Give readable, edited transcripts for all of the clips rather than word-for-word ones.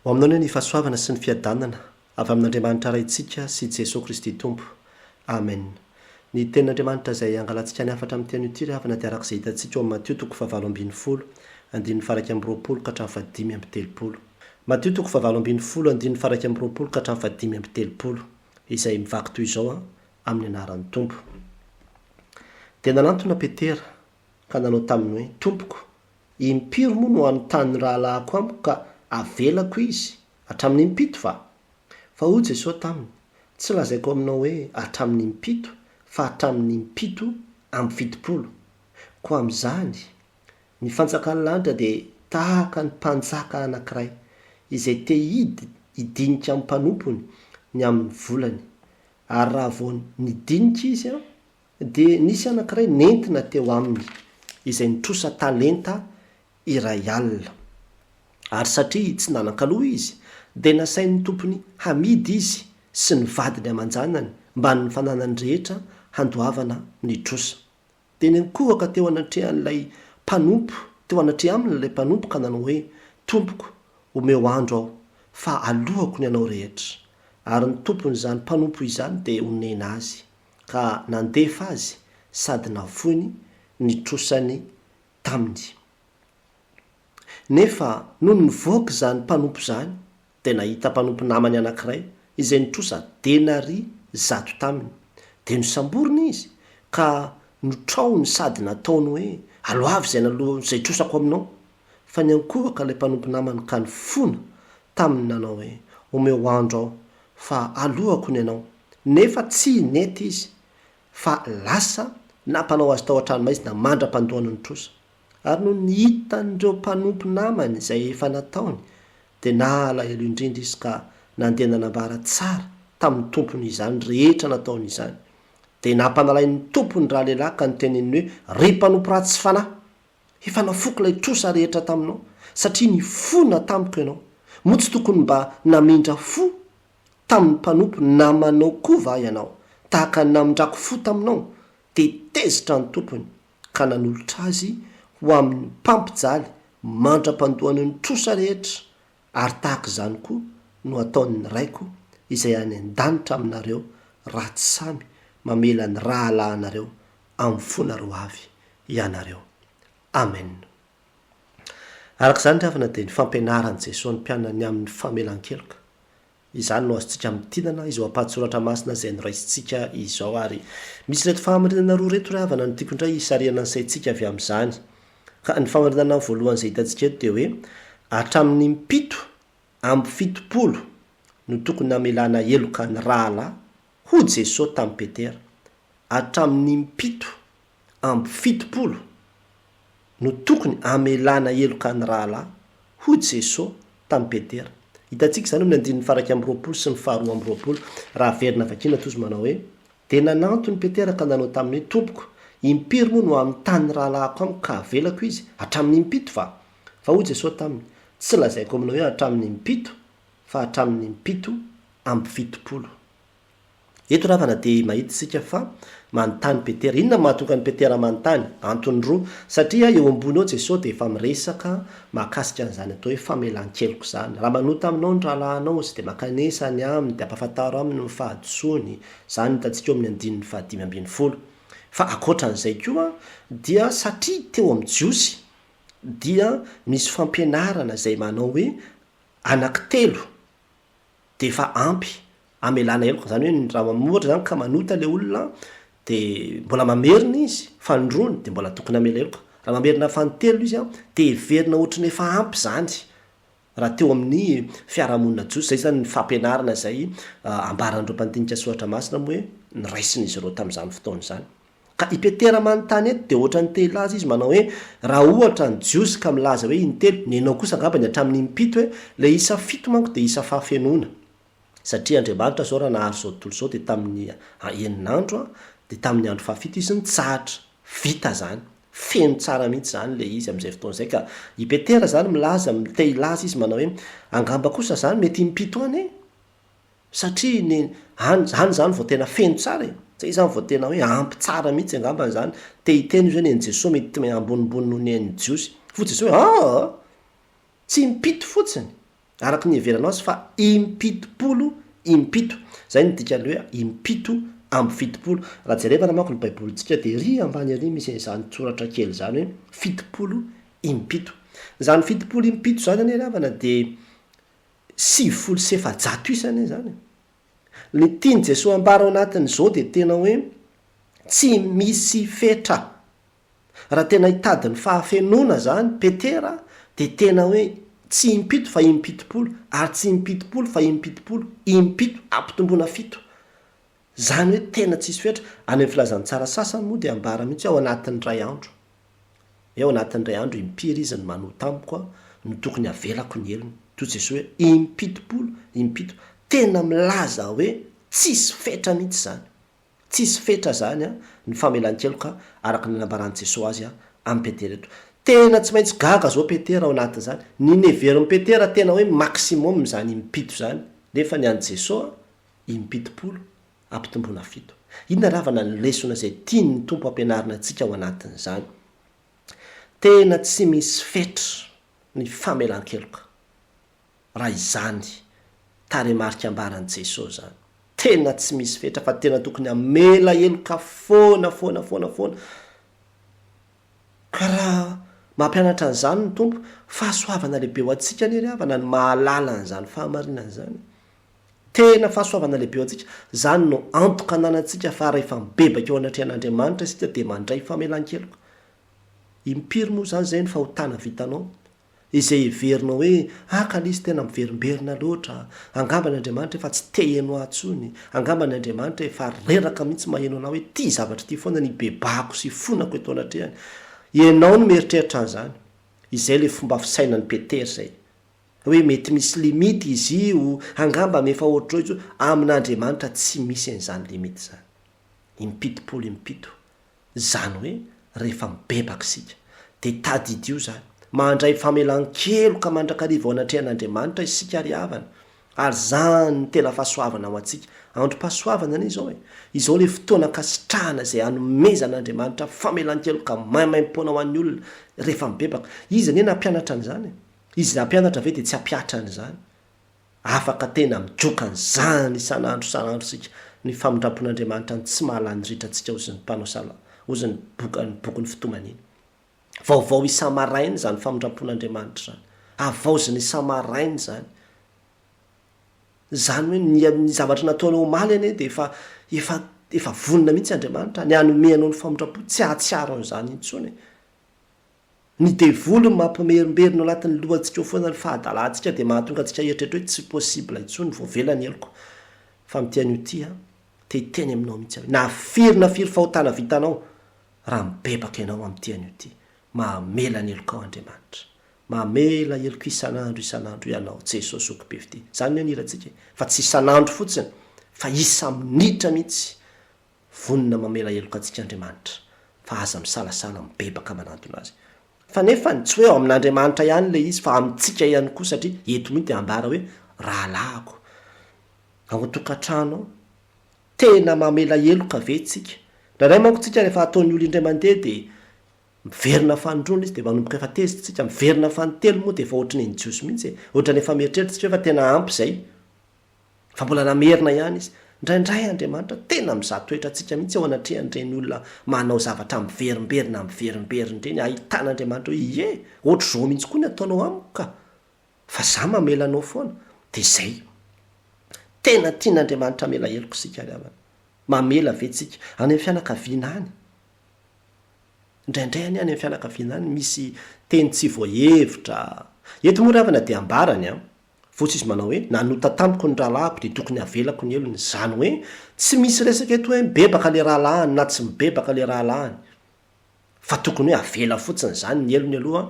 ho aminao ny fahasoavana sy ny fiadanana avy amin'andriamanitra raintsika sy jesosy kristy tompo amen. Ny tenin'andriamanitra izay angalantsika ny afatra amin'ny teny ity avana dia arak'izay hitantsika ao amin'ny Matio 7:20 andininy faraky amby roapolo ka hatramin'ny fahadimy amby telopolo. Matio 7:20 andininy faraky amby roapolo ka hatramin'ny fahadimy amby telopolo, izay mivaky toy izao amin'ny anaran'ny tompo. Dia nanantona Petera ka nanao taminy hoe, tompoko, impiry moa no anontany rahalahiko amiko ka avelako izy hatramin'ny impito fa hoy Jesosy taminy, tsy lazaiko aminao hoe hatramin'ny impito fa hatramin'ny impito amby fitopolo. Ko amin'izany ny fanjakan'ny lanitra dia tahaka ny mpanjaka anankiray izay te hidinika amin'ny mpanompony ny amin'ny volany, ary raha vao nidinika izy dia nisy anankiray nentina teo aminy izay nitrosa talenta iray alina. Ary satria tsy nanan-kaloha izy dia nasain'ny tompony hamidy izy sy ny vadiny aman-janany mba ny fananany rehetra handoavana nitrosa. Dia nikohaka teo anatrehan'ilay mpanompo, teo anatre amin'ilay mpanompo ka nanao hoe, tompoko, omeo andro aho fa alohako ny anao rehetra. Ary ny tompon'izany mpanompo izany dia onena azy ka nandefa azy sady navoiny nitrosany taminy. Nefa noho nivoaka izany mpanompo izany dia nahita mpanompo namany anankiray izay nitrosa denary 100 taminy. Dia nosamboriny izy ka notraony sady nataony hoe, aloavy izay trosako aminao. Fa niankohaka ilay mpanompo namany ka nifona taminy nanao hoe, omeo andro aho fa alohako ny anao. Nefa tsy nety izy fa lasa nampanao azy tao an-tranomaizina izy na mandra-pandohana nitrosa. Ary no nihitan'ireo mpanompo namany izay efa nataony dia nalahelo indrindra izy ka nandeha nanambara tsara tamin'ny tompony izany rehetra nataony izany. Dia nampanalain'ny tompony raha lehilahy ka niteneny hoe, ry mpanompo ratsy fanahy, efa nafoky ilay trosa rehetra taminao satria nifona tamiko ianao. Moa tsy tokony mba namindra fo tamin'ny mpanompo namanao koa va ianao tahaka ny namindrako fo taminao. Dia tezitra ny tompony ka nanolotra azy ho amin'ny mpampijaly mandra-pandohany ny trosa rehetra. Ary tahaka izany koa no ataon'ny raiko izay any an-danitra aminareo ratsy samy mamela ny rahalahinareo amin'ny fona roa avy ianareo. Amen. Arak'izany ravana dia ny fampianaran'i Jesosy ny mpianany amin'ny famelan-keloka. Izany no azontsika mitinana izy ho ampahantsoratra masina izay noraisintsika izao. Ary misy reto fahamarinana roa reto ravana ny tiako indray hisariana ny saintsika avy amin'izany. Ka ny fahamarinana voalohany izay hitantsika eto dia hoe, hatramin'ny impito amby fitopolo no tokony hamelana heloka ny rahalahy, hoy Jesosy tamin'ny Petera. Hatramin'ny impito amby fitopolo no tokony hamelana heloka ny rahalahy, hoy Jesosy tamin'ny Petera. Hitantsika izany amin'ny andininy faraky amby roapolo sy ny faharoa amby roapolo. Raha verina vakina toy izy manao hoe, dia nanantony Petera ka nanao taminy hoe, tompoko, impiry moa no anontany rahalahiko amiko ka avelako izy hatramin'ny impito fa hoy Jesosy taminy, tsy lazaiko aminao hoe hatramin'ny impito fa hatramin'ny impito amby fitopolo. Eto ravana dia mahita isika fa manontany Petera. Inona mahatonga ny Petera manontany? Antony roa. Satria eo ambony ao Jesosy dia efa miresaka mahakasika an'izany atao hoe famelan-keloko izany. Raha manota aminao ny rahalahinao izy dia makanesany aminy dia ampafantaro aminy ny fahadisoany. Izany hitantsika eo amin'ny andininy 5:10. Fa akoatran'izay koa dia satria teo amin'ny jiosy dia misy fampianarana izay manao hoe anankitelo dia efa ampy amelana heloka. Izany hoe raha ohatra izany ka manota ilay olona dia mbola mamerina izy fanondroany dia mbola tokony amela heloka. Raha mamerina fanontelo izy dia heverina ohatrany efa ampy izany raha teo amin'ny fiarahamonina jiosy. Izay zany ny fampianarana izay ambaran'ireo mpandinika soratra masina moa hoe niraisin'izy ireo tamin'izany fotoana izany. Ka i Petera manontany eto dia ohatra ny te-hilaza izy manao hoe, raha ohatra ny jiosy ka milaza hoe intelo, ny anao kosa angamba ny hatramin'ny impito hoe ilay isa fito manko dia isa fahafenoana. Satria Andriamanitra zao raha nahary zao tontolo izao dia tamin'ny enin'andro dia tamin'ny andro fahafito izy nitsahatra. Vita zany, feno tsara mihitsy zany ilay izy amin'izay fotoana izay. Ka i Petera zany milaza, te-hilaza izy manao hoe, angamba kosa zany mety impito any satria hany zany vao tena feno tsara Zay zany vao tena hoe ampy tsara mihitsy angamba zany. Te hiteny zany en Jesosy mety ambonimbony noho ny en Jiosy. Fa Jesosy hoe tsy impito fotsiny araky ny everanao azy fa impitopolo impito zay nydikale hoe impito amby fitopolo raha jerevana manko ny baibolintsika de ry ambany ary misy zany tsoratra kely zany hoe fitopolo impito zany fitopolo impito zany ane ravana de 700 isany zany ny tiany Jesosy ambara ao anatin'izao de tena hoe tsy misy fetra raha tena hitady ny fahafenona zany Petera de tena hoe tsy impito fa impitopolo ary tsy impitopolo fa impitopolo impito ampitombona fito zany hoe tena tsisy fetra any amin'ny filazan'ny tsara sasany moa de ambara mihitsy ao anatin'ny ray andro ao anatin'ny ray andro impiry izy ny manota amiko no tokony avelako ny elony toy Jesosy hoe impitopolo impito tena milaza hoe tsisy fetra mihitsy zany tsisy fetra zany ny famelan-keloka araky ny nambaran'i Jesosy azy amin'ny Petera eto tena tsy maintsy gaga zao Petera ao anatin'izany ny neverin'i Petera tena hoe maximum zany impito zany nefa ny an'i Jesosy impitopolo ampitombona fito inona ravana ny lesona zay tiany ny tompo ampianarina antsika ao anatin'izany tena tsy misy fetra ny famelan-keloka raha izany taremarika ambaran'i Jesosy zany tena tsy misy fetra fa tena tokony amela eloka foana ka raha mampianatra an'izany ny tompo fahasoavana lehibe ho antsika ny ry havana ny mahalala an'izany fahamarinana zany tena fahasoavana lehibe ho antsika zany no antoka ananantsika fa rehefa mibebaka eo anatrehan'Andriamanitra isika de mandray famelan-keloka impiry moa zany zay ny fahotana vitanao izay heverinao hoe kalisy tena miverimberina loatra angamba n'Andriamanitra efa tsy te heno atsony angamba n'Andriamanitra efa reraka mihitsy maheno anao hoe ty zavatra ty foana ny bebako sy fonako eto anatrehany ianao no mieritreritra an'izany izay le fomba fisainan'ny Petera zay hoe mety misy limity izy io angamba mefa ohatrao izy amin'Andriamanitra tsy misy an'izany limity zany impitopolo impito zany hoe rehefa mibebaka sika de tadidy io zany mandray famelan-keloka mandrakariva ao anatrehan'Andriamanitra isika ry havana ary zany ny tena fahasoavana ao antsika androm-pahasoavana anie izao izao le fotoana kasitrahana zay anomezan'Andriamanitra famelan-keloka maimaim-poana ho an'ny olona rehefa mibebaka izy anie nampianatra an'izany izy nampianatra ve de tsy hampiatra an'izany afaka tena mijoka an'izany isan'andro sika ny famindrampon'Andriamanitra ny tsy mahalany ritratsika ozy ny mpanao sala ozy ny boky ny fitomaniny vaovao isamarainy zany famindrampon'Andriamanitra zany avaoziny isamarainy zany hoe ny zavatra nataonao omaly ane de efa vonina mihitsy Andriamanitra ny anomeanao ny famindrampo tsy ahatsiaro an'izany intsony ny devolo mampimerimberina ao anatin'ny lohantsika foana ny fahadalantsika de mahatonga antsika eritreritra hoe tsy possible intsony voavelany eloko fa mitian'io ty te hiteny aminao mihitsy na firy fahotana vitanao raha mibebaka ianao amin'tian'io ty mamela ny eloko ao Andriamanitra mamela eloko isan'andro ianao Jesosy oko be fity zany ny anirantsika fa tsy isan'andro fotsiny fa isa minitra mihitsy vonina mamela eloko antsika Andriamanitra fa aza misalasala mibebaka manantona azy fa nefa tsy hoe ao amin'Andriamanitra ihany le izy fa amintsika ihany koa satria eto mihitsy de ambara hoe rahalahako ao an-tokantrano tena mamela eloka ve tsika raharay manko tsika rehefa ataon'ny olo indray mandeha de miverina fanondrona izy de manomboka efa tezitra tsika miverina fanontelo moa de efa ohatrany ny jiosy mihitsy ohatrany efa mieritreritra tsika efa tena ampy zay fa mbola namerina ihany izy indraindray Andriamanitra tena mizaha toetra tsika mihitsy ao anatrehan'ireny olona manao zavatra miverimberina reny ahitan'Andriamanitra hoe ie ohatra zao mihitsy koa ny ataonao amiko ka fa za mamelanao foana de zay tena tian'Andriamanitra mela eloko sika ravana mamela vetsika any amin'ny fianakaviana any indraindray any amin'ny fianakaviana any misy teny tsy voahevitra eto moa ravana de ambarany fotsy izy manao hoe nanota tamiko ny rahalahako de tokony avelako ny elony zany hoe tsy misy resaka eto hoe mibebaka le rahalahany na tsy mibebaka le rahalahany fa tokony hoe avela fotsiny zany ny elony aloha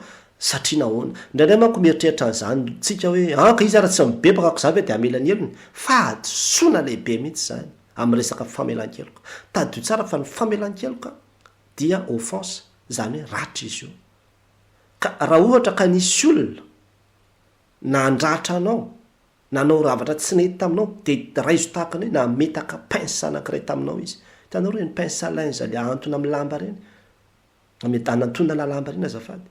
satria nahoana indraindray manko mieritreritra an'izany tsika hoe ka izy ara tsy mibebaka ako za ve de amela ny elony fa adosoana lehibe mihitsy zany amin'ny resaka famelan-keloka tadio tsara fa ny famelan-keloka dia offense zany hoe ratra izy io ka raha ohatra ka nisy olona na andratra anao nanao ravatra tsy nety taminao de raizo tahakany hoe na metaka pince anankiray taminao izy hitanao reny pince linge le antona amin'ny lamba reny anatona lalamba reny azafady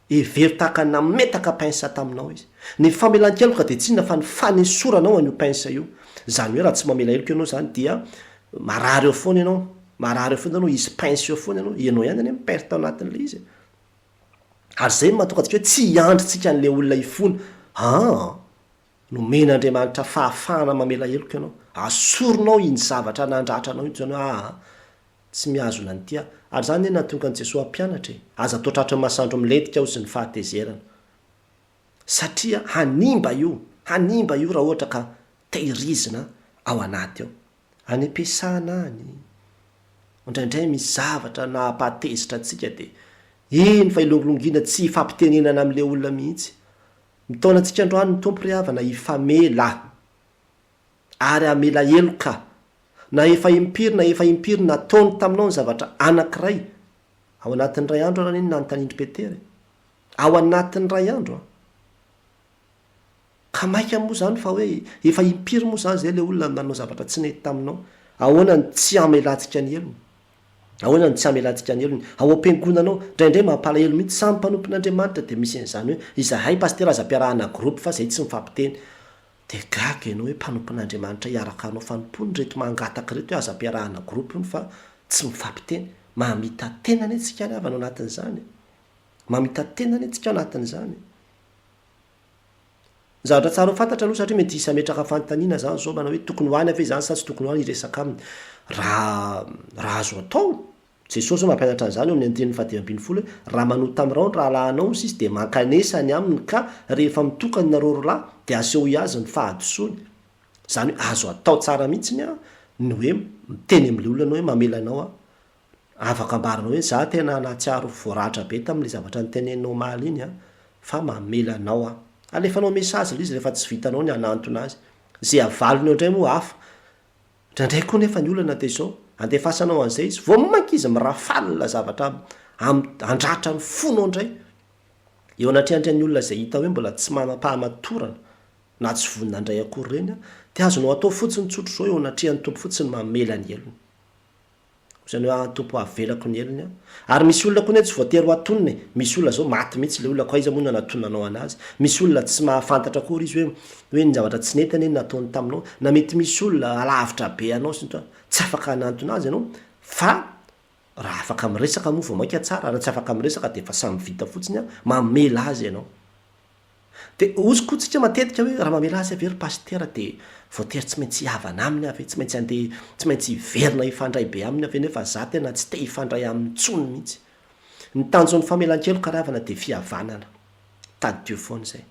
every tahaka nametaka pinsa taminao izy ny famelan-keloka dia tsinona fa ny fanesoranao an'io pinsa io zany hoe raha tsy mamela heloka ianao zany dia marary eo foana ianao marary eo foana ianao isy pinsa eo foana ianao ianao ihany any miperta ao anatin'le izy ary zay mahatonga atsika hoe tsy hiandritsika an'le olona ifona nomen'andriamanitra fahafahana mamela heloka ianao asoronao iny zavatra nandratra anao io zany tsy mihazona ny tia ary zany natonga ny Jesosy hampianatra aza toatratra masandro milentika ao sy ny fahatezerana satria hanimba io raha ohatra ka tehirizina ao anaty ao any ampiasana any indraindray misy zavatra nahapahatezitra atsika dia iny fa ilongilongina tsy hifampitenenana amin'le olona mihitsy mitaona antsika androany ny tompo ry havana hifamela ary amela heloka na efa impiry nataony taminao ny zavatra anankiray ao anatin'ny ray andro raha iny nanotanindry Petera ao anatin'ny ray andro ka maika moa zany fa hoe efa impiry moa zany zay le olona nanao zavatra tsy nety taminao ahoana ny tsy amelantsika ny helony ahoana ny tsy amelantsika ny helony ao am-piangonanao indraindray mampalahelo mihitsy samy mpanompon'Andriamanitra dia misy an'izany hoe izahay pastera aza ampiarahana groupe fa zay tsy mifampiteny dia gaga ianao hoe mpanompon'Andriamanitra hiaraka anao fanompony reto mangataka reto hoe aza ampiarahana groupe iny fa tsy mifampiteny mamita tenany antsika ny avana ao anatin'izany mamita tenany antsika ao anatin'izany zavatra tsara ho fantatra aloha satria mety isa metraka fanontaniana zany zao manao hoe tokony hoany ave zany sa tsy tokony hoany hiresaka aminy raha azo atao Jesosy zao mampianatra an'izany eo amin'ny andinin'ny 10:20 hoe raha manota amin'irao ny rahalahinao izy dia mankanesany aminy ka rehefa mitokany nareo roalahy dia aseho azy ny fahadisoany zany hoe azo atao tsara mihitsiny ny hoe miteny amin'le olona anao hoe mamelanao afaka ambaranao hoe za tena natsiaro voaratra be tamin'le zavatra nytenenao maly iny fa mamelanao alefanao mesazy le izy rehefa tsy vitanao ny anantona azy zay avalony indray moa hafa indraindray koa nefa ny olana dia izao andefasanao an'izay izy vo maika izy mirafalina zavatra andratra ny fonao indray eo anatriandray ny olona zay hita hoe mbola tsy manam-pahamatorana na tsy vonina indray akory reny dia azonao atao fotsiny tsotro zao eo anatrian'ny tompo fotsiny mamela ny helony zany hoe tompo avelako ny helony ary misy olona koa ny tsy voatery ho atonony misy olona zao maty mihitsy le olona ko aiza moa no anatonanao anazy misy olona tsy mahafantatra kory izy hoe ny zavatra tsy netany eny nataony taminao na mety misy olona alavitra be anao sy tsy afaka hanantona azy ianao fa raha afaka miresaka moa vo maika tsara raha tsy afaka miresaka dia efa samy vita fotsiny mamela azy ianao dia ozy koa tsika matetika hoe raha mamela azy avery pastera dia voatery tsy maintsy havana aminy ave tsy maintsy andeha tsy maintsy hiverina hifandray be aminy ave nefa za tena tsy te hifandray amin'ny tsony mihitsy ny tanjon'ny famelan-keloka ravana dia fihavanana tady Dieu foana izay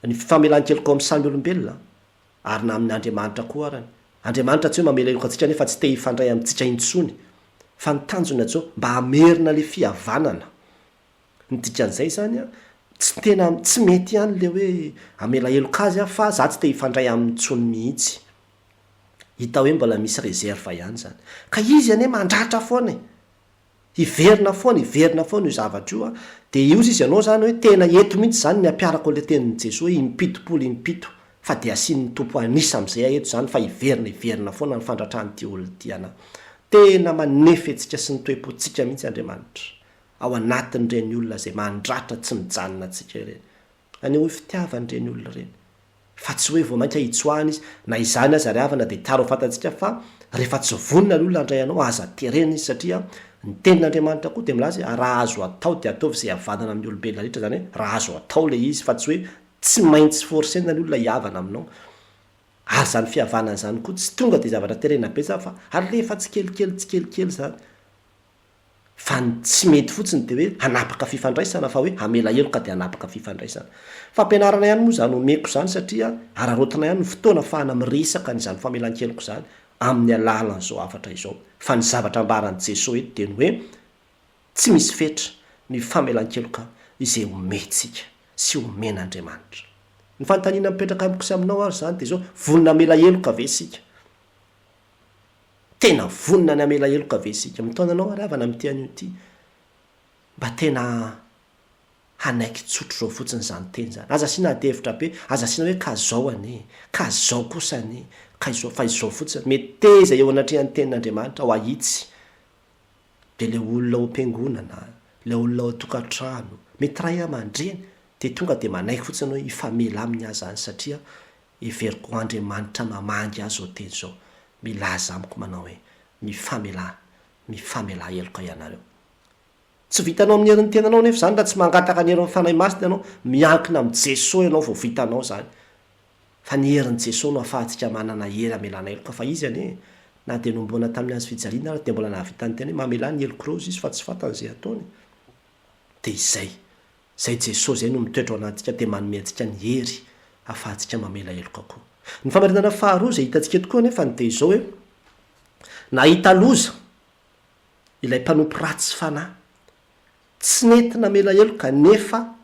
ny famelan-keloka amin'ny samy olombelona ary na amin'ny Andriamanitra koa arany Andriamanitra tsy hoe mamela heloka antsika nefa tsy te hifandray amintsika intsony fa ny tanjony atsao mba hamerina le fihavanana ny dikan'izay zany tsy tena tsy mety ihany le hoe amela heloka azy fa za tsy te hifandray amin'ny tsony mihitsy hita hoe mbola misy reserva ihany zany ka izy ane mandratra foana hiverina foana io zavatra io dia io izy ianao zany hoe tena eto mihitsy zany ny ampiarako le tenin'i Jesosy hoe impitopolo impito fa dia asian'ny tompo anisa amin'izay eto zany fa hiverina foana ny fandratranyity olona tiana tena manefa antsika sy ny toe-pontsika mihitsy Andriamanitra ao anatin'ireny olona zay mandratra tsy mijanona antsika ireny any hoe fitiavan'ireny olona ireny fa tsy hoe vo mainka hitsoahana izy na izany aza ry havana dia tara ho fantatsika fa rehefa tsy vonina ny olona andray anao aza terena izy satria ny tenin'Andriamanitra koa dia milaza raha azo atao dia ataovy zay havanana amin'ny olombelona rehetra zany hoe raha azo atao le izy fa tsy hoe tsy maintsy forsena ny olona hiavana aminao ary zany fihavanana zany koa tsy tonga dia zavatra terena betsaka fa alefa tsy kelikely zany fa tsy mety fotsiny dia hoe hanapaka fifandraisana fa hoe hamela heloka dia hanapaka fifandraisana fa ampianarana ihany moa zany omeko zany satria ararotina ihany ny fotoana fahana miresaka n'izany famelan-keloko zany amin'ny alalan'izao afatra izao fa ny zavatra ambaran'i Jesosy eto dia ny hoe tsy misy fetra ny famelan-keloka izay omentsika sy omen'Andriamanitra ny fanontaniana mipetraka amiko sy aminao ary zany dia zao vonina amela heloka ve sika tena vonina ny amela heloka ve sika mitaonanao ary havana amin'ity an'io ity mba tena hanaiky tsotro zao fotsiny zany teny zany aza asiana adihevitra be aza asiana hoe ka zao ane ka zao kosa ane ka izao fa izao fotsiny mety teza eo anatrehan'ny tenin'Andriamanitra ho ahitsy dia le olona ao am-piangonana le olona ao an-tokantrano mety ray aman-dreny de tonga de manaiky fotsiny hoe ifamela amin'ny azy any satria iveriko Andriamanitra mamangy azy zao teny zao milaza amiko manao hoe mifamela eloka ianareo. Tsy vitanao amin'ny herin'ny tenanao nefa zany raha tsy mangataka ny herin'ny fanahy masina ianao miankina amin'ny Jesosy ianao vao vitanao zany. Fa ny herin'i Jesosy no ahafahantsika manana hery amelana eloka fa izy anie na de nombona tamin'ny azy fijaliana ary de mbola nahavita ny teny hoe mamela ny eloko reo izy fa tsy fantany zay ataony. De izay Jesosy zay no mitoetra ao anatsika de manome antsika ny hery ahafahantsika mamela eloka koa. Ny famarinana faharoa zay hitantsika tokoa nefa de izao hoe nahita loza ilay mpanompo ratsy fanahy tsy nety namela eloka nefa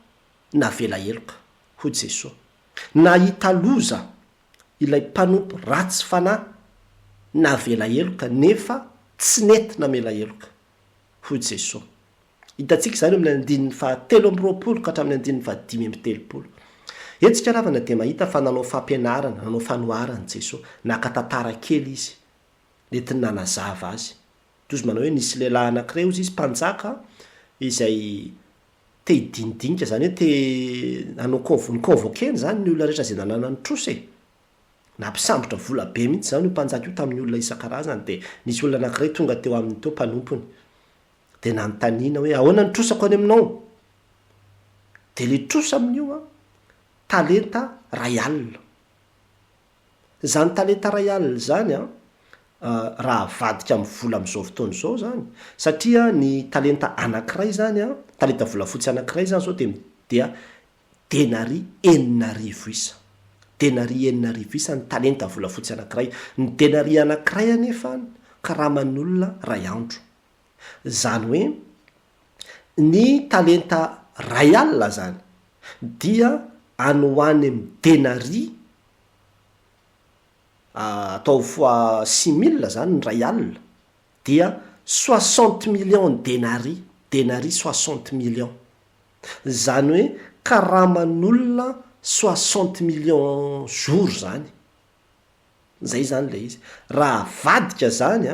navela eloka hoy Jesosy. Nahita loza ilay mpanompo ratsy fanahy navela eloka nefa tsy nety namela eloka hoy Jesosy. Hitantsika zany amin'ny andininy 7:20 ka hatramin'ny andininy 5:30. Etsika ravana de mahita fa nanao fampianarana, nanao fanoharana Jesosy, naka tantara kely izy netiny nanazava azy. Toy manao hoe nisy lehilahy anankiray izy mpanjaka izay te hidinidinika zany hoe te hanao convoquer zany ny olona rehetra zay nanana ny trosy nampisambotra vola be mihitsy zany io mpanjaka io tamin'ny olona isan-karazany de nisy olona anankiray tonga teo amin'ny teo mpanompony de nanontaniana hoe ahoana ny trosako any aminao de le trosa amin'io talenta ray alina. Zany talenta ray alina zany raha vadika amin'ny vola amin'izao fotoana izao zany satria ny talenta anankiray zany talenta volafotsy anankiray zany zao dia denari 9,000 isa. Denari 9,000 isa ny talenta volafotsy anankiray. Ny denari anankiray anefa karaman'olona ray andro. Zany hoe ny talenta ray alina zany dia anohany amin'ny denari atao fois 6,000 zany ny ray alina dia 60 millions denari 60 millions. Zany hoe karaman'olona 60 millions jour zany. Zay zany le izy. Raha vadika zany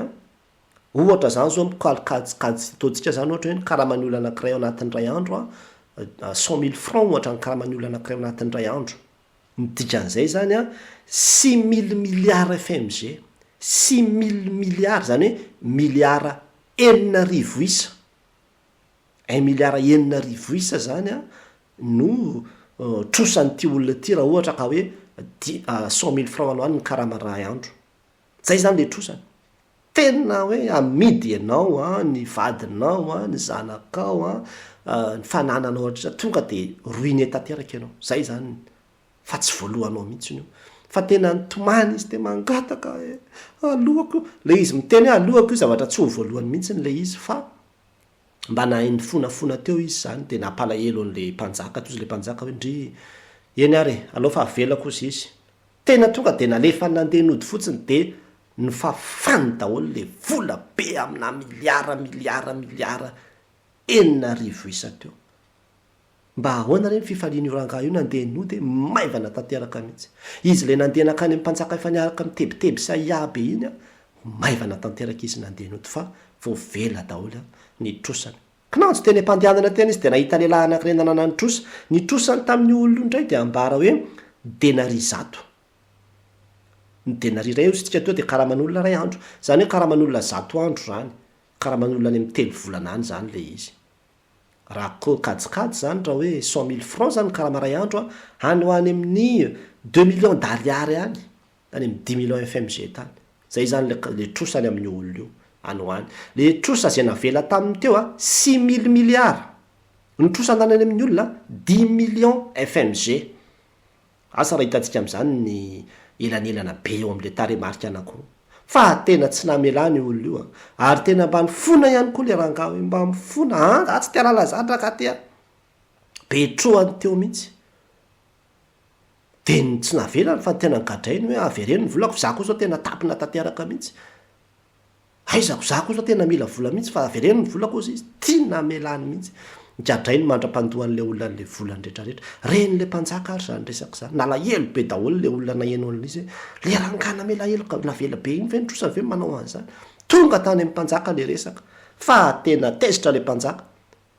ohatra zany zao mikajikajy taontsika zany ohatra hoe karaman'olona anankiray ao anatin'ny ray andro 100,000 francs ohatra ny karaman'olona anankiray ao anatin'ny ray andro. Ny dikan'izay zany 6,000 milliards FMG. 6,000 milliards zany hoe miliara 9,000 isa. 1 miliara 9,000 isa zany no trosan'ity olona ty raha ohatra ka hoe 100,000 francs anoany ny karaman'ny ray andro. Zay zany le trosany. Tena hoe amidy ianao ny vadinao ny zanakao ny fanananao ohatra tonga de ruiné tanteraka ianao. Zay zany fa tsy voalohanao mihitsy io fa tena nitomany izy de mangataka alohako le izy miteny alohako io zavatra tsy ho voalohany mihitsy le izy fa mba nahainy fonafona teo izy zany de nampalahelo an'le mpanjaka toy izy le mpanjaka hoe ndry eny ary aloha fa avelako izy izy tena tonga de nalefa nandeha nody fotsiny de ny fafany daholo le vola be amina miliara 9,000 isa teo. Mba ahoana reny fifaliana io rangaha io nandeha nody maivana tanteraka mihitsy. Izy le nandeha nakany amin'ny mpanjaka efa niaraka mitebiteby sy iabe iny maivana tanteraka izy nandeha nody fa voavela daholo ny trosany. Kinanjo teny ampandehanana tena izy de nahita lehilahy anankiray nanana ny trosa. Ny trosany tamin'ny olona indray de ambara hoe denari 100. Ny denari ray io sitsika teo de karaman'olona ray andro. Zany hoe karaman'olona 100 andro zany. Karaman'olona any amin'ny 3 volana any zany le izy. Raha kajikajy zany raha hoe 100,000 francs zany karama ray andro any ho any amin'ny 2 millions d'ariary any amin'ny 10 millions FMG tany. Zay zany le trosany amin'ny olona io any ho any. Le trosa zay navela taminy teo 6,000 milliards. Ny trosa andany any amin'ny olona 10 millions FMG. Asa raha hitantsika amin'izany ny elanelana be eo amin'le taremarika anankiroa. Fa tena tsy namelany olona io ary tena mba mifona ihany koa le rangaha hoe mba mifona tsy tia lalazatra ka tia betroany teo mihitsy de ny tsy navelany fa tena nigadrainy hoe avereny ny volako zako zao tena tapina tanteraka mihitsy aizako zako zao tena mila vola mihitsy fa avereny ny volako izy tia namelany mihitsy nigadrainy mandra-pandohan'le olona n'le volany rehetrarehetra reny le mpanjaka ary zany resaka zany nalahelo be daholo le olona nahenon'le izy le rangana melaelo ka navela be iny ve nitrosa ve manao an'izany tonga tany amin'ny mpanjaka le resaka fa tena tezitra le mpanjaka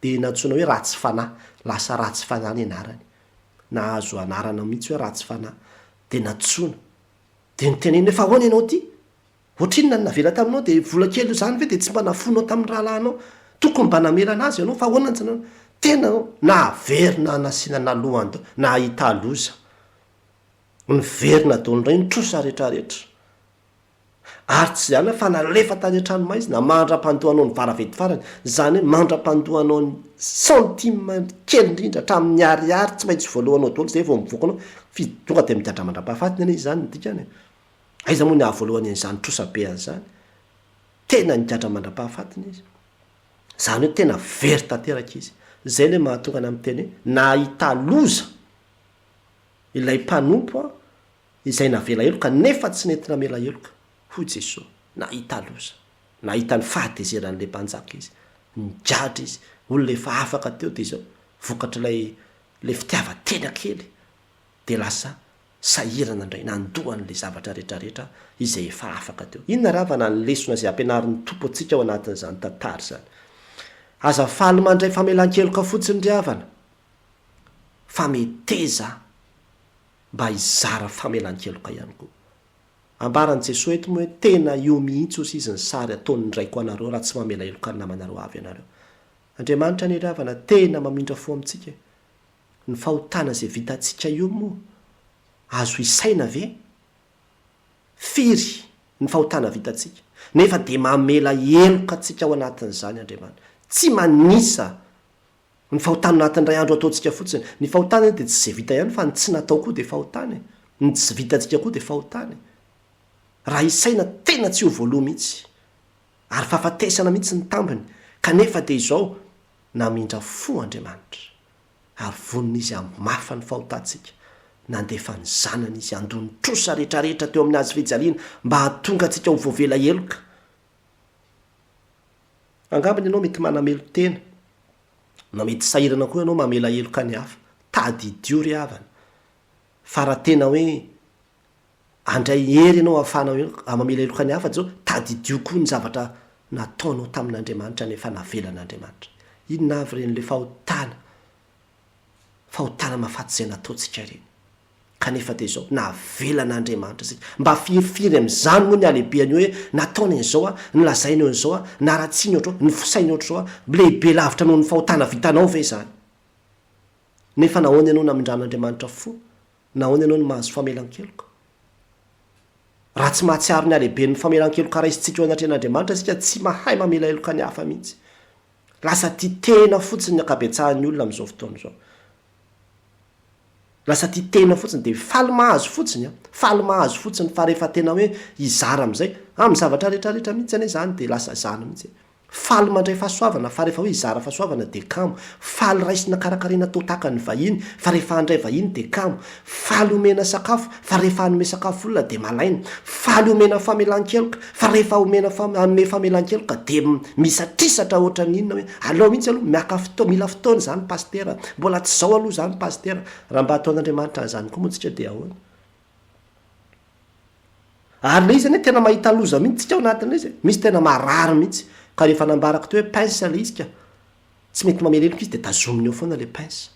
dia natsoina hoe ratsy fanahy, lasa ratsy fanahy ny anarany, na azo anarana mihitsy hoe ratsy fanahy, dia natsoina. Dia nyteneny efa ahoana ianao ty? Ohatrinona ny navela taminao dia vola kely izany ve dia tsy mba nafonao tamin'ny rahalahinao? Tokony mba namela anazy ianao fa ahoana ny janao? Tena na averina nasiana nalohany dao, na ahita loza. Ny verina daony indray ny trosa rehetrarehetra. Ary tsy zany fa nalefa tany an-tranomahy izy na mandra-pandohanao ny varavety farany, zany hoe mandra-pandohanao ny centime kely indrindra hatramin'ny ariary tsy maintsy voalohanao daholo zay vao mivoakanao. Tonga dia midatra mandra-pahafatiny anie izany ny dikany. Aiza moa ny ahavoalohany an'izany trosa be an'izany? Tena nidatra mandra-pahafatiny izy. Zany hoe tena very tanteraka izy. Zay le mahatonga ny amin'ny teny hoe na ahita loza ilay mpanompo izay navela heloka nefa tsy nentina mela heloka. Hoy Jesosy, nahita loza, nahita ny fahatezeran'ilay mpanjaka izy, nijatra izy, olona efa afaka teo dia izao vokatra ilay fitiavan-tena kely dia lasa sahirana indray nandohan'ilay zavatra rehetrarehetra izay efa afaka teo. Inona ravana ny lesona izay ampianarin'ny tompo antsika ao anatin'izany tantara izany? Aza faly mandray famelan-keloka fotsiny ry havana, fameteza mba hizara famelan-keloka ihany koa. Ambaran'i Jesosy eto moa hoe tena io mihitsy osa izy ny sary ataony ndraiko anareo raha tsy mamela heloka ny namanareo avy ianareo. Andriamanitra ny ravana tena mamindra fo amintsika. Ny fahotana izay vitantsika io moa azo isaina ve? Firy ny fahotana vitantsika. Nefa dia mamela heloka antsika ao anatin'izany Andriamanitra. Tsy manisa ny fahotana anatin'ray andro ataontsika fotsiny. Ny fahotana dia tsy izay vita ihany fa ny tsy natao koa dia fahotana. Ny tsy vitantsika koa dia fahotana. Raha isaina tena tsy ho voaloha mihitsy. Ary fahafatesana mihitsy ny tambiny. Kanefa dia izao namindra fo Andriamanitra. Ary vonina izy amafa ny fahotantsika. Nandefa ny zanany izy andony trosa rehetrarehetra teo amin'ny azy fijaliana mba hahatonga antsika ho voavela heloka. Angambany ianao mety manamelo tena, na mety sahirana koa ianao mamela heloka ny hafa. Tadidio ry havana. Fa raha tena hoe andray hery ianao ahafahana mamela heloka ny hafa zao, tadidio koa ny zavatra nataonao tamin'Andriamanitra nefa navelan'Andriamanitra. Inona avy ren'ilay fahotana mahafaty izay nataontsika ireny. Kanefa dia izao navelan'Andriamanitra sika. Mba firifiry amin'izany moa ny alehibeany hoe nataony an'izao, nylazainy an'izao, naratsiany ohatrao, ny fosainy ohatrao, lehibe lavitra noho ny fahotana vitanao ve izany. Nefa nahoana ianao namindran'Andriamanitra fo, nahoana ianao ny mahazo famelan-keloka. Raha tsy mahatsiaro ny alehibe ny famelan-keloka raisitsika ao anatrehan'Andriamanitra sika tsy mahay mamela heloka ny hafa mihitsy. Lasa tia tena fotsiny ny akabetsahan'ny olona amin'izao fotoana izao. Lasa tia tena fotsiny dia faly mahazo fotsiny. Faly mahazo fotsiny fa rehefa tena hoe hizara amin'izay, amin'ny zavatra rehetrarehetra mihitsy anie izany dia lasa zana mihitsy. Faly mandray fahasoavana fa rehefa hoe hizara fahasoavana dia kamo. Faly raisina karakaraina tao tahaka ny vahiny fa rehefa handray vahiny dia kamo. Faly omena sakafo fa rehefa hanome sakafo olona dia malaina. Faly omena famelan-keloka fa rehefa hanome famelan-keloka dia misatrisatra ohatra n'inona hoe aleo mihitsy aloha mila fotoana izany pastera, mbola tsy zao aloha izany pastera. Raha mba ataon'Andriamanitra an'izany koa moa tsika dia ahoana? Ary le izy anie tena mahita loza mihitsy tsika ao anatin'ilay izy. Misy tena marary mihitsy. Ka rehefa nambaraka teo hoe pince le izy ka tsy mety mamela heloka izy dia tazominy eo foana le pince.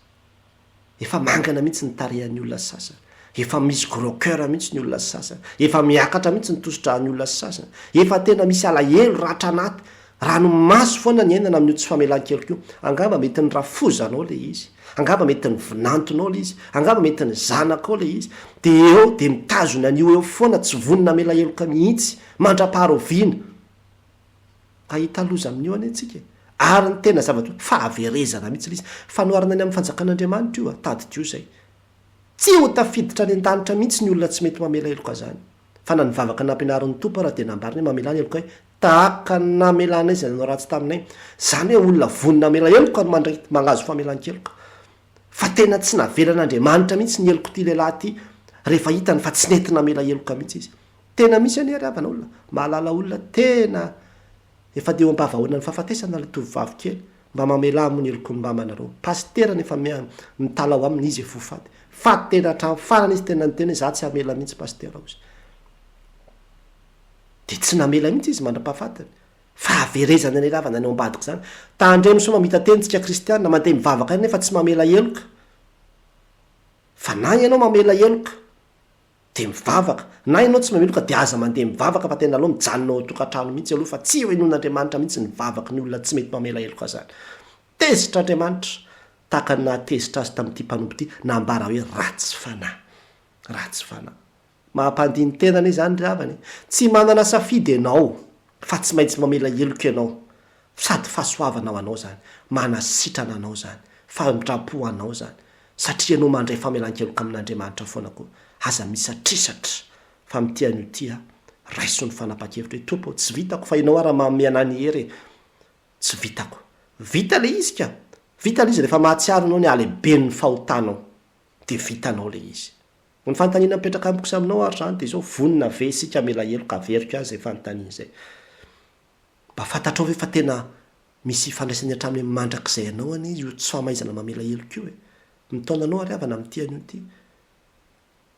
Efa mangana mihitsy ny tarehan'ny olona sasany. Efa misy gros cœur mihitsy ny olona sasany. Efa miakatra mihitsy ny tosidra ny olona sasany. Efa tena misy alahelo ratra anaty. Ranomaso foana ny ainana amin'io tsy famelan-keloka io. Angamba mety ny rafozanao le izy. Angamba mety ny vinantonao le izy. Angamba mety ny zanakao le izy. Dia eo dia mitazona an'io eo foana tsy vonina mela heloka mihitsy. Mandra-paharoviana. Ahita loza amin'io anie antsika. Ary ny tena zavatra fahaverezana mihitsy le izy. Fanoharana any amin'ny fanjakan'Andriamanitra io tadidio izay. Tsy ho tafiditra any an-danitra mihitsy ny olona tsy mety mamela heloka zany. Fa na nivavaka nampianarin'ny tompo raha dia nambarina mamela heloka hoe tahaka ny namelana izy nanao ratsy taminay. Zany hoe olona vonina mamela heloka no mandray mangazo famelan-keloka. Fa tena tsy navelan'Andriamanitra mihitsy ny heloko ty lehilahy ty rehefa hitany fa tsy nentina mamela heloka mihitsy izy. Tena misy anie ry havana olona mahalala olona tena efa dia eo am-bavahoana ny fahafatesana ilay tovovavy kely mba mamela aminy heloko ny mamanareo. Pastera nefa mitala ho aminy izy efofaty. Fa tena hatramin'ny farany izy tena niteny za tsy hamela mihitsy pastera ozy. Dia tsy namela mihitsy izy mandra-pahafatany. fahaverezana ny ravana ny ambadika zany tandremo so mamita tentsika kristianina mandeha mivavaka any nefa tsy mamela eloka fa na ianao mamela eloka de mivavaka na ianao tsy mameloka de aza mandeha mivavaka fa tena aloha mijanonao tokantrano mihitsy aloha fa tsy ho inon'andriamanitra mihitsy ny vavaka ny olona tsy mety mamela eloka zany tezitra andriamanitra tahaka ny nahatezitra azy tamin'ity mpanompo ity nambara hoe ratsy fanahy mahampandiny tenany izany ravany tsy manana safidy ianao fa tsy maintsy mamela eloka ianao sady fahasoavana ao anao zany manasitrana anao zany famitrapo anao zany satria ianao mandray famelan-keloka amin'andriamanitra foana koa aza misatrisatra fa mitian'io tia raiso ny fanapa-kevitra hoe tompo tsy vitako fa ianao ara mameanany hery tsy vitako vita le izy ka vita le izy rehefa mahatsiaro anao ny alehibe ny fahotanao de vitanao le izy ny fanontaniana mipetraka amikosa aminao ary zany de zao vonina ve sika mela eloka averiko azy zay fanontaniana zay mba fantatrao hoe fa tena misy fandraisany hatramin'ny mandrak'izay anao any io tsy famaizana mamela eloka io e mitaona anao ary avana amin'ity an'io ty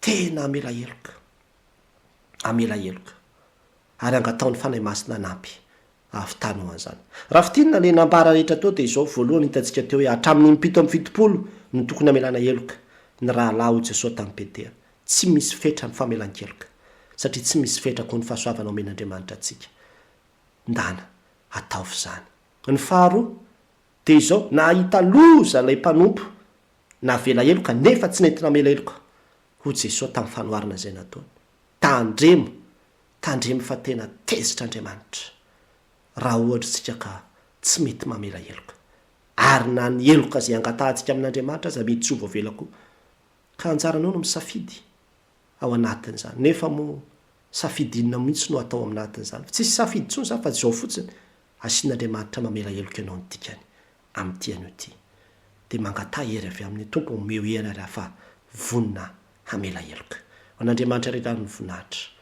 tena amela eloka ary angataon'ny fanahy masina nampy ahafitanao an'izany raha fitinina le nambara rehetra teo de izao voalohany hitantsika teo hoe hatramin'ny mipito amin'ny fitopolo ny tokony amelana eloka ny raha laho jesosy tamin'ny petera tsy misy fetra ny famelan-keloka satria tsy misy fetra koa ny fahasoavana omen'andriamanitra atsika ndana ataovy zany ny faharoa de izao nahita loza lay mpanompo navela eloka nefa tsy nentina mela eloka ho jesosy tamin'ny fanoharana zay nataony tandremo fa tena tezitra andriamanitra raha ohatra tsika ka tsy mety mamela eloka ary na ny eloka zay angatahantsika amin'andriamanitra aza mety tsy ho voavela koa ka anjaranao no misafidy ao anatin'izany nefa mo safidinina mihitsy no atao aminatin'izany tsisy safidy tsony zany fa zao fotsiny asian'andriamanitra mamela eloka ianao nydikany amin'ity an'io ty de mangata hery avy amin'ny tompo meo hery ary hafa vonina hamela eloka ho an'andriamanitra rehetra ny voninahitra